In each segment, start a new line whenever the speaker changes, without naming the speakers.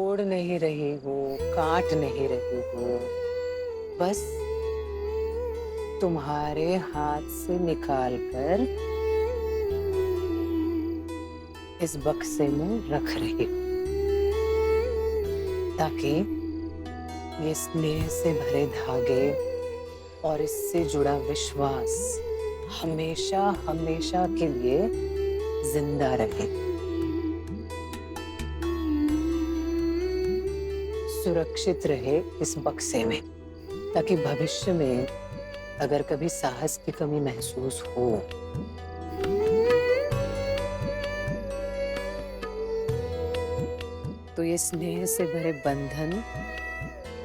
तोड़ नहीं रही हूँ, काट नहीं रही हूँ, बस तुम्हारे हाथ से निकालकर इस बक्से में रख रही हूँ, ताकि ये स्नेह से भरे धागे और इससे जुड़ा विश्वास हमेशा हमेशा के लिए जिंदा रहे, सुरक्षित रहे इस बक्से में, ताकि भविष्य में अगर कभी साहस की कमी महसूस हो तो ये स्नेह से भरे बंधन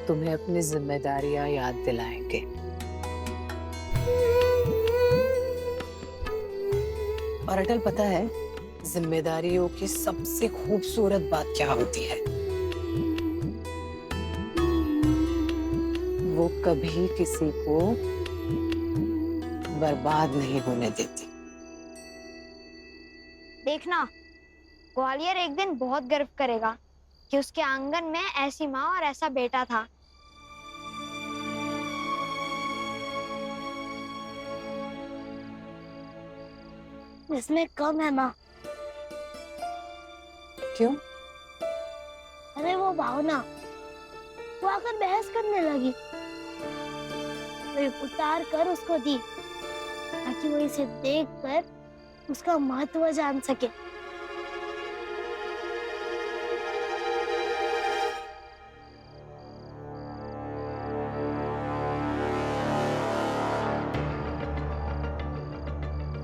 तुम्हें अपनी जिम्मेदारियां याद दिलाएंगे। और अटल, पता है जिम्मेदारियों की सबसे खूबसूरत बात क्या होती है? वो कभी किसी को बर्बाद नहीं होने देती।
देखना, ग्वालियर एक दिन बहुत गर्व करेगा कि उसके आंगन में ऐसी माँ और ऐसा बेटा था।
इसमें कम है माँ।
क्यों?
अरे वो भावना, वो आकर बहस करने लगी, तो उतार कर उसको दी ताकि वो इसे देखकर उसका महत्व जान सके।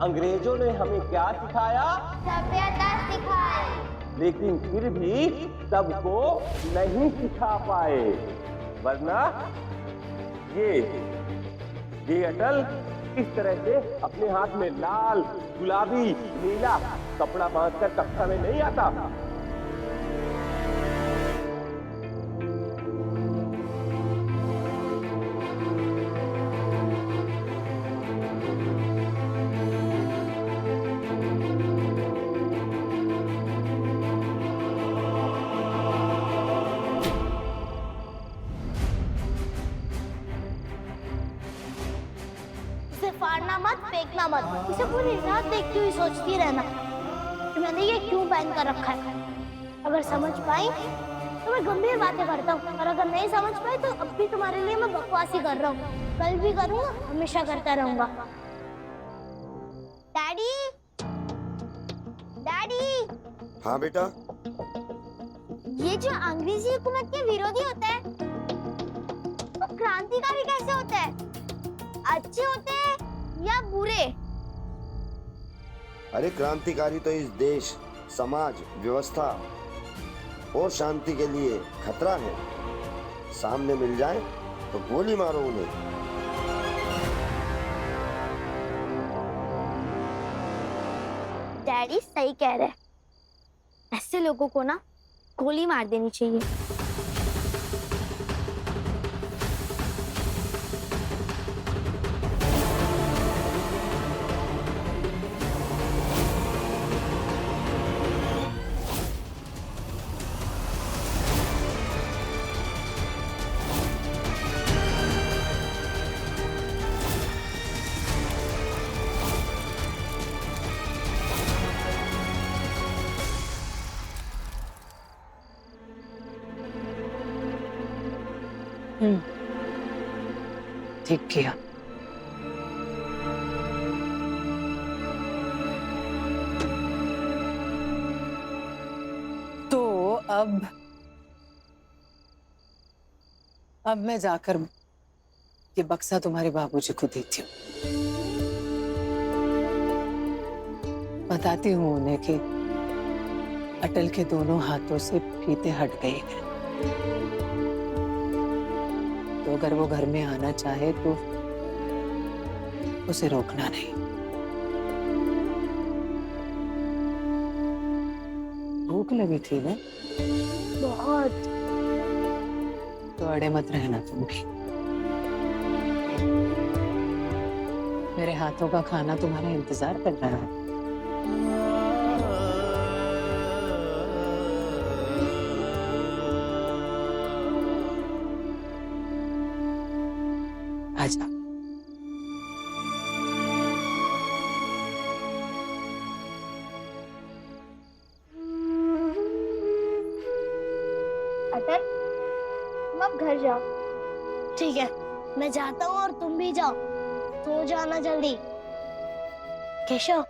अंग्रेजों ने हमें क्या सिखाया?
सभ्यता सिखाई,
लेकिन फिर भी सबको नहीं सिखा पाए, वरना ये अटल इस तरह से अपने हाथ में लाल, गुलाबी, नीला कपड़ा बांधकर कक्षा में नहीं आता।
फाड़ना मत, फेंकना मत, इसे पूरी रात देखती हुई सोचती रहना कि मैंने ये क्यों पहन कर रखा है। अगर समझ पाई तो मैं गंभीर बातें करता हूँ, और अगर नहीं समझ पाई तो अब भी तुम्हारे लिए मैं बकवास ही कर रहा हूँ। कल भी करूँगा, हमेशा करता रहूंगा।
Daddy, daddy.
हाँ बेटा।
ये जो अंग्रेजी हुकूमत के विरोधी होते हैं, वो क्रांतिकारी कैसे होते हैं? अच्छे होते हैं या बुरे?
अरे क्रांतिकारी तो इस देश, समाज, व्यवस्था और शांति के लिए खतरा है। सामने मिल जाए तो गोली मारो उन्हें।
डैडी सही कह रहे हैं, ऐसे लोगों को ना गोली मार देनी चाहिए।
ठीक किया। तो अब मैं जाकर ये बक्सा तुम्हारे बाबूजी को देती हूँ, बताती हूँ उन्हें कि अटल के दोनों हाथों से फीते हट गए हैं। तो अगर वो घर में आना चाहे तो उसे रोकना नहीं। भूख लगी थी ना?
बहुत।
तो अड़े मत रहना तुम भी। मेरे हाथों का खाना तुम्हारा इंतजार कर रहा है।
अटल, तुम अब घर जाओ।
ठीक है, मैं जाता हूँ और तुम भी जाओ। सो जाना जल्दी। केशव,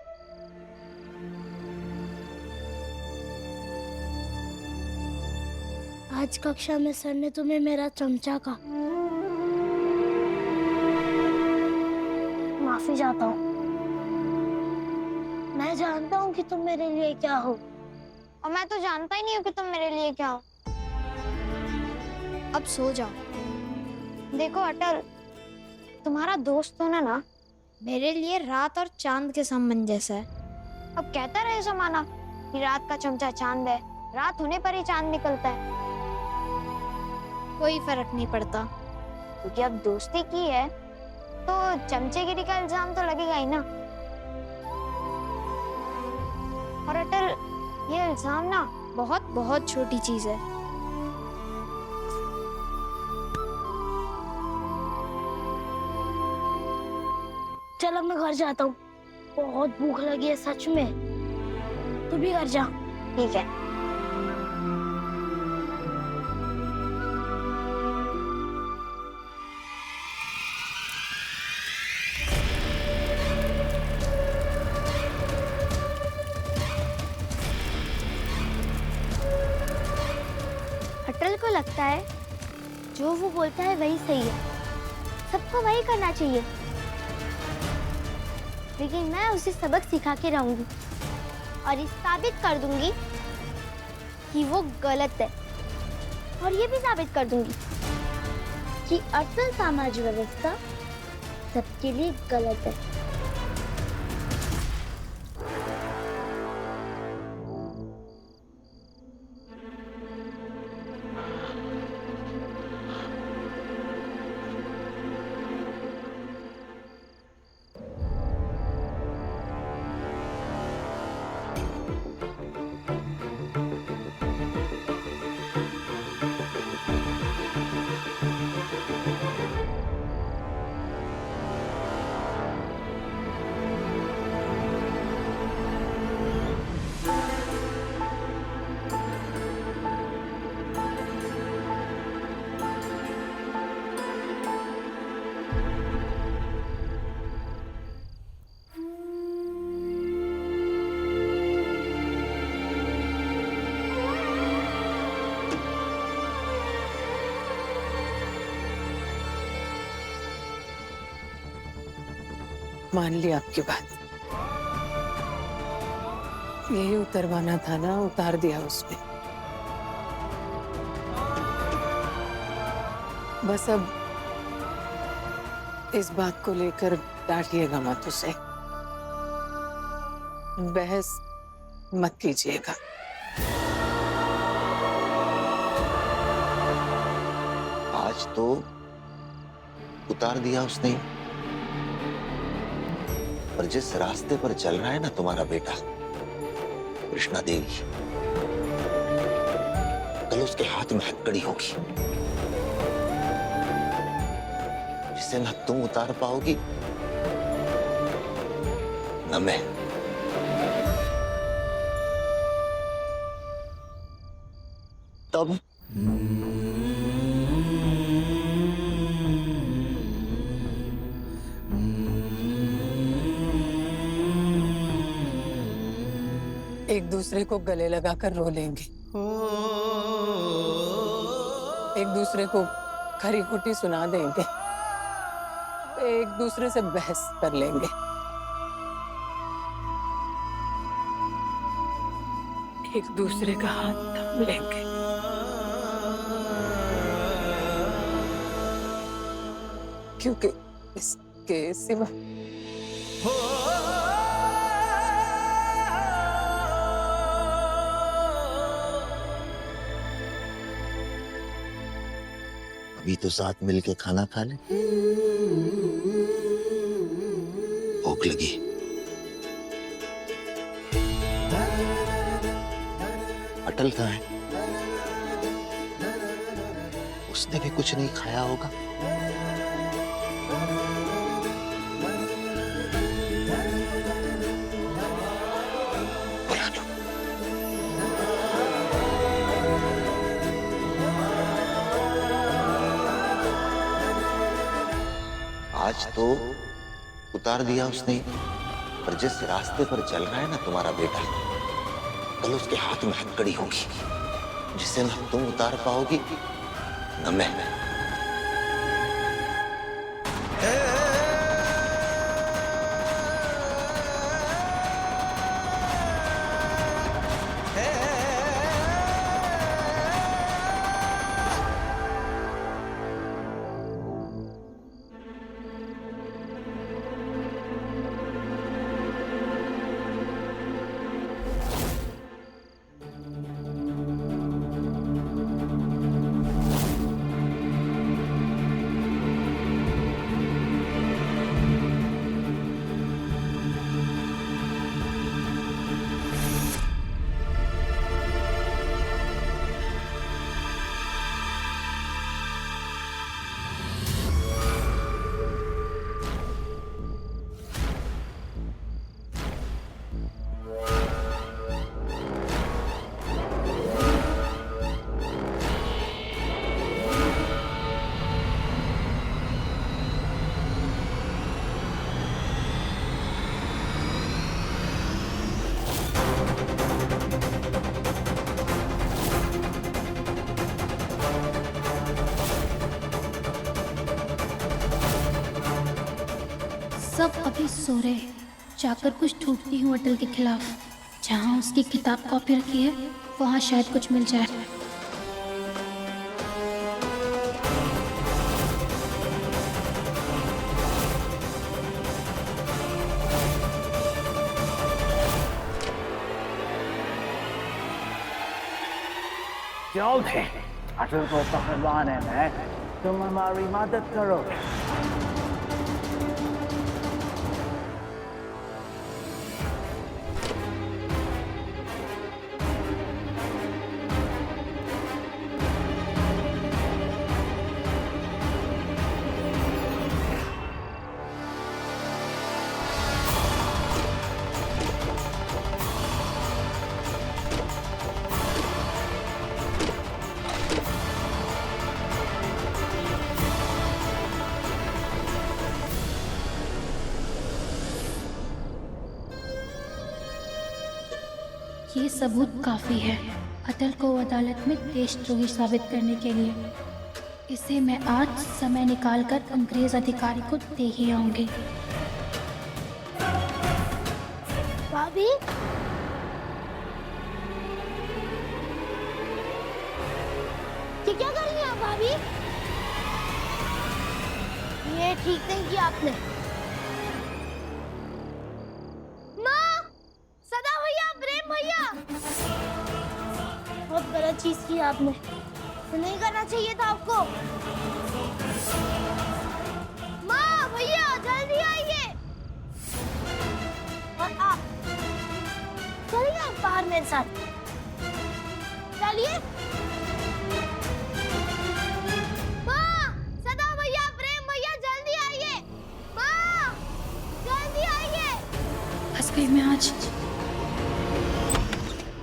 आज कक्षा में सर ने तुम्हें मेरा चमचा कहा। माफी चाहता हूँ। मैं जानता हूँ कि तुम मेरे लिए क्या हो।
और मैं तो जानता ही नहीं हूँ कि तुम मेरे लिए क्या हो। अब सो जाओ। देखो अटल, तुम्हारा दोस्त होना ना मेरे लिए रात और चांद के संबंध जैसा है। अब कहता रहे जमाना कि रात का चमचा चांद है, रात होने पर ही चांद निकलता है। कोई फर्क नहीं पड़ता, क्योंकि अब दोस्ती की है तो चमचेगिरी का इल्जाम तो लगेगा ही ना। और अटल, ये इल्जाम ना बहुत बहुत छोटी चीज है।
चल अब मैं घर जाता हूँ। बहुत भूख लगी है सच में। तू भी घर जा।
ठीक है। अटल को लगता है जो वो बोलता है वही सही है, सबको वही करना चाहिए। लेकिन मैं उसे सबक सिखा के रहूंगी और ये साबित कर दूंगी कि वो गलत है। और ये भी साबित कर दूंगी कि असल समाज व्यवस्था सबके लिए गलत है।
मान ली आपकी बात। यही उतरवाना था ना, उतार दिया उसने। बस अब इस बात को लेकर डांटिएगा मत उसे, बहस मत कीजिएगा।
आज तो उतार दिया उसने, पर जिस रास्ते पर चल रहा है ना तुम्हारा बेटा कृष्णा देवी, कल उसके हाथ में हथकड़ी होगी जिसे ना तुम उतार पाओगी न मैं। तब
एक दूसरे को गले लगाकर रो लेंगे, एक दूसरे को खरी खोटी सुना देंगे, एक दूसरे से बहस कर लेंगे, एक दूसरे का हाथ थाम लेंगे। क्योंकि इसके सिवा
अभी तो साथ मिलके खाना खा ले, भूख लगी। अटल कहाँ है? उसने भी कुछ नहीं खाया होगा। बुला लो। आज तो उतार दिया उसने, पर जिस रास्ते पर चल रहा है ना तुम्हारा बेटा, कल उसके हाथ में हथकड़ी होगी जिसे न तुम उतार पाओगी न मैं।
सब अभी सो रहे हैं। जाकर कुछ ढूंढती हूँ अटल के खिलाफ। जहाँ उसकी किताब कॉपी रखी है वहाँ शायद कुछ मिल जाए।
जल्दी, अटल को पकड़वाने में तुम हमारी मदद करो।
ये सबूत काफी है अटल को अदालत में देशद्रोही साबित करने के लिए। इसे मैं आज समय निकालकर अंग्रेज अधिकारी को दे ही आऊंगी।
भाभी, ये क्या कर रही हैं आप भाभी? ये ठीक नहीं किया आपने। बहुत गलत चीज की आपने, तो नहीं करना चाहिए था आपको। माँ, भैया जल्दी आइए। और आप चलिए आप बाहर मेरे साथ, चलिए। माँ, सदा भैया, प्रेम भैया जल्दी आइए। माँ, जल्दी आइए।
फंस गई मैं आज।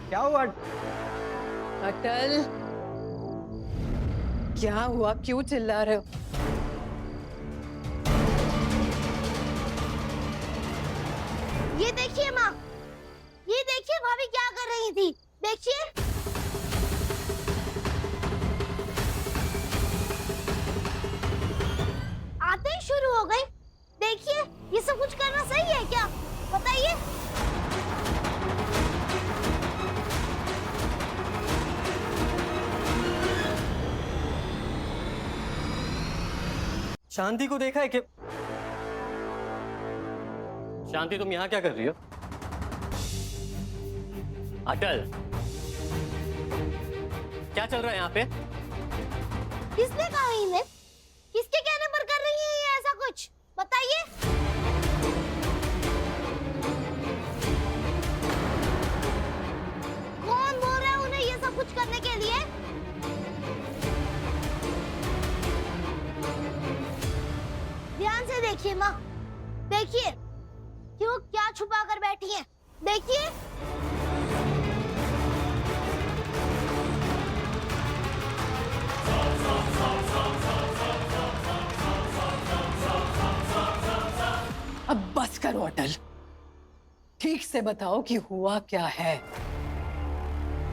क्या हुआ?
अटल, क्या हुआ? क्यों चिल्ला रहे हो?
ये देखिए माँ, ये देखिए भाभी क्या कर रही थी, देखिए। आते ही शुरू हो गई। देखिए, ये सब कुछ करना सही है क्या? बताइए।
शांति को देखा है कि शांति तुम यहाँ क्या कर रही हो? अटल, क्या चल रहा है यहाँ पे?
किसने कहा इन्हें? किसके कहने पर कर रही है ये ऐसा कुछ? बताइए। कौन बोल रहा है उन्हें ये सब कुछ करने के लिए? ध्यान से देखिए माँ, देखिए कि वो क्या छुपा कर बैठी हैं। देखिए।
से बताओ कि हुआ क्या है।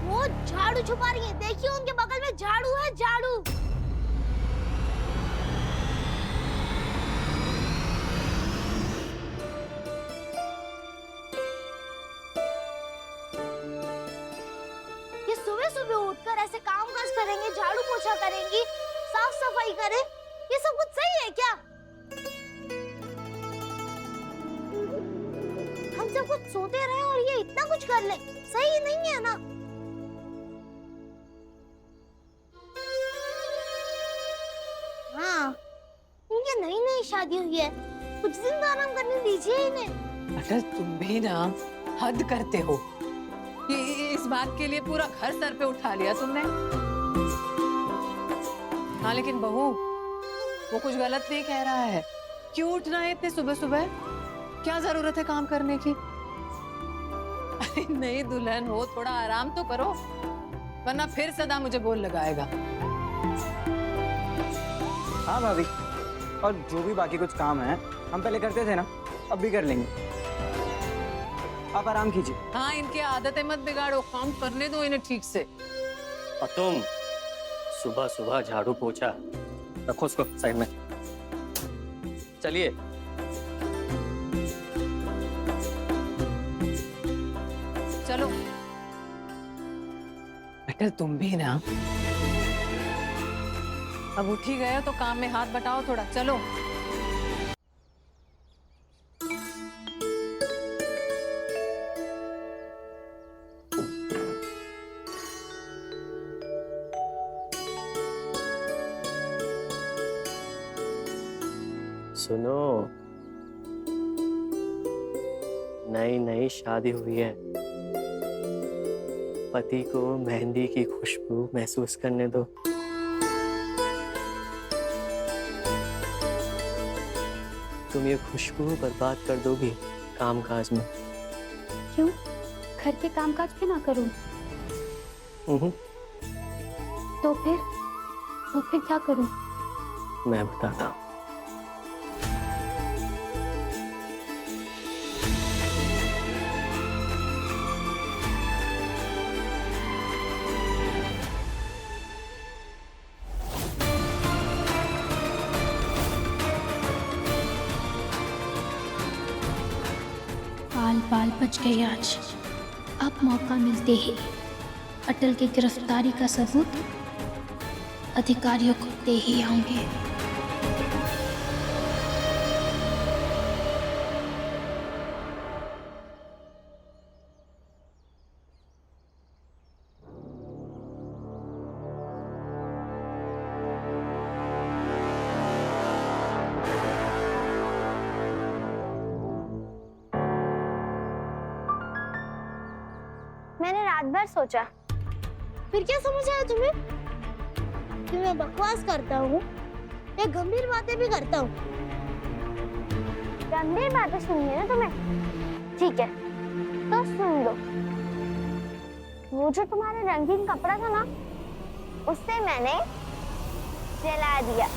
वो झाड़ू छुपा रही है, देखिए उनके बगल में झाड़ू है, झाड़ू। ये सुबह सुबह उठकर ऐसे काम काज करेंगे, झाड़ू पोछा करेंगी, साफ सफाई करें, ये सब कुछ सही है क्या? हम सब कुछ सोते रहे और ये इतना कुछ कर ले, सही नहीं है ना? हाँ, इनकी नई नई शादी हुई है, कुछ दिन तो आराम करने दीजिए इन्हें।
अटल तुम भी ना हद करते हो। ये इस बात के लिए पूरा घर सर पे उठा लिया तुमने। हाँ लेकिन बहू, वो कुछ गलत नहीं कह रहा है। क्यों उठना है इतने सुबह सुबह? क्या जरूरत है काम करने की? अरे नई दुल्हन हो, थोड़ा आराम तो करो, वरना फिर सदा मुझे बोल लगाएगा।
हाँ भाभी, और जो भी बाकी कुछ काम है हम पहले करते थे ना, अब भी कर लेंगे। आप आराम कीजिए।
हाँ, इनकी आदतें मत बिगाड़ो, काम करने दो इन्हें ठीक से।
और तुम सुबह सुबह झाड़ू पोछा रखो उसको साइड में। चलिए।
चलो बेटा, तुम भी ना अब उठ ही गए हो तो काम में हाथ बटाओ थोड़ा। चलो
सुनो, नई नई शादी हुई है, पति को मेहंदी की खुशबू महसूस करने दो। तुम ये खुशबू बर्बाद कर दोगी कामकाज में।
क्यों? घर के कामकाज भी ना करूं? तो फिर क्या करूं?
मैं बताता हूँ।
बाल बाल बच गए आज। अब मौका मिलते ही अटल की गिरफ्तारी का सबूत अधिकारियों को दे ही आऊंगे।
मैंने रात भर सोचा, फिर क्या समझ आया तुम्हें कि मैं बकवास करता हूँ या गंभीर बातें भी करता हूँ? गंभीर बातें सुननी है ना तुम्हें? ठीक है, तो सुन लो। वो जो तुम्हारे रंगीन कपड़ा था ना, उससे मैंने जला दिया।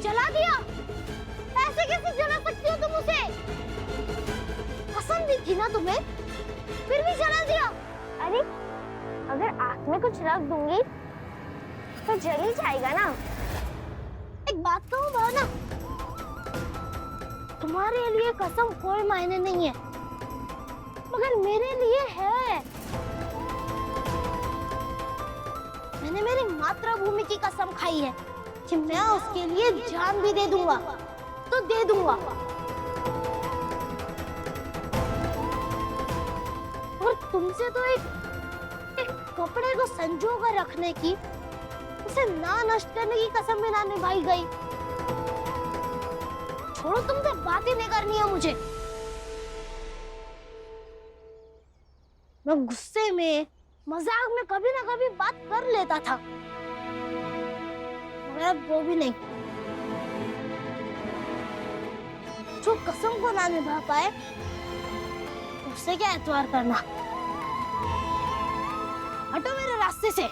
जला दिया? ऐसे कैसे जला सकती हो तुम उसे? पसंद नहीं थी ना तुम्हें, फिर भी जला दिया। अरे अगर आग में कुछ रख दूंगी तो जल ही जाएगा ना। एक बात कहूं भावना, तुम्हारे लिए कसम कोई मायने नहीं है, मगर मेरे लिए है। मैंने मेरी मातृभूमि की कसम खाई है कि मैं उसके लिए जान भी दे दूंगा, तो दे दूंगा। और तुमसे तो एक कपड़े को संजो कर रखने की, उसे ना नष्ट करने की कसम भी ना निभाई गई। छोड़ो, तुमसे बात ही नहीं करनी है मुझे। मैं गुस्से में, मजाक में कभी ना कभी बात कर लेता था, मगर अब वो भी नहीं। जो कसम को ना निभा पाए उससे क्या एतबार करना। हटो मेरे रास्ते से।